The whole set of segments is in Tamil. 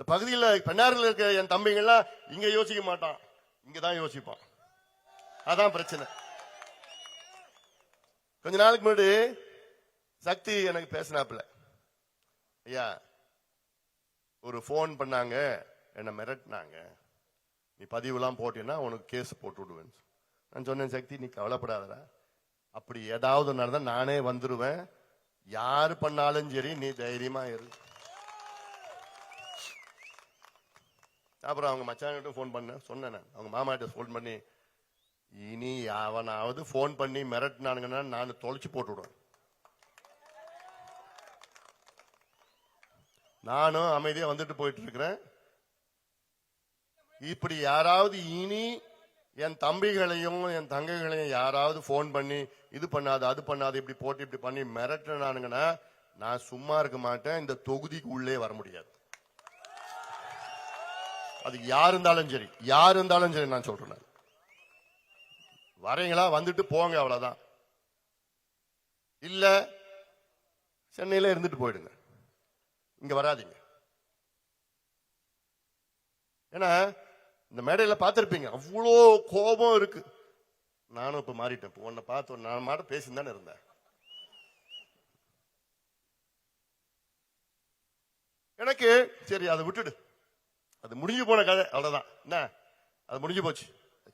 இந்த பகுதியில் பெண்ணாரில் இருக்க என் தம்பிங்கெல்லாம் இங்க யோசிக்க மாட்டான், இங்கதான் யோசிப்பான். அதான் பிரச்சனை. கொஞ்ச நாளுக்கு முன்னாடி சக்தி எனக்கு பேசினாப்புல, ஐயா ஒரு போன் பண்ணாங்க, என்ன மிரட்டினாங்க, நீ பதிவுலாம் போட்டீங்கன்னா உனக்கு கேஸ் போட்டு விடுவேன். நான் சொன்னேன், சக்தி நீ கவலைப்படாதடா, அப்படி ஏதாவது நடந்தா நானே வந்துருவேன், யாரு பண்ணாலும் சரி நீ தைரியமா இரு. அப்புறம் அவங்க மச்சான்கிட்ட போன் பண்ண சொன்னேன், அவங்க மாமாட்ட போன் பண்ணி, இனி அவனாவது போன் பண்ணி மிரட்டினானுங்கன்னா நான் தொலைச்சு போட்டு விடுவேன். நானும் அமைதியா வந்துட்டு போயிட்டு இருக்கிறேன். இப்படி யாராவது இனி என் தம்பிகளையும் என் தங்கைகளையும் யாராவது போன் பண்ணி இது பண்ணாது அது பண்ணாது இப்படி போட்டு இப்படி பண்ணி மிரட்டினானுங்கன்னா நான் சும்மா இருக்க மாட்டேன். இந்த தொகுதிக்கு உள்ளே வர முடியாது. அது யார் இருந்தாலும் சரி, யார் இருந்தாலும் சரி. நான் சொல்றேன், வரீங்களா வந்துட்டு போங்க, அவ்வளவுதான். இல்ல சென்னையில இருந்துட்டு போயிடுங்க, இங்க வராதிங்க. ஏன்னா இந்த மேடையில பார்த்திருப்பீங்க, அவ்வளோ கோபம் இருக்கு. நானும் இப்ப மாறிட்டேன். உன்னை பார்த்து நான் மாட்ட பேசின்னு தானே இருந்தேன். எனக்கு சரி அதை விட்டுடு, அது முடிஞ்சு போன கதை, அவ்வளவுதான். என்ன அது முடிஞ்சு போச்சு,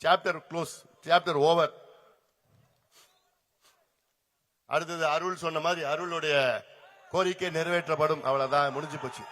சாப்டர் க்ளோஸ், சாப்டர் ஓவர். அடுத்தது அருள் சொன்ன மாதிரி அருளுடைய கோரிக்கை நிறைவேற்றப்படும், அவ்வளவுதான், முடிஞ்சு போச்சு.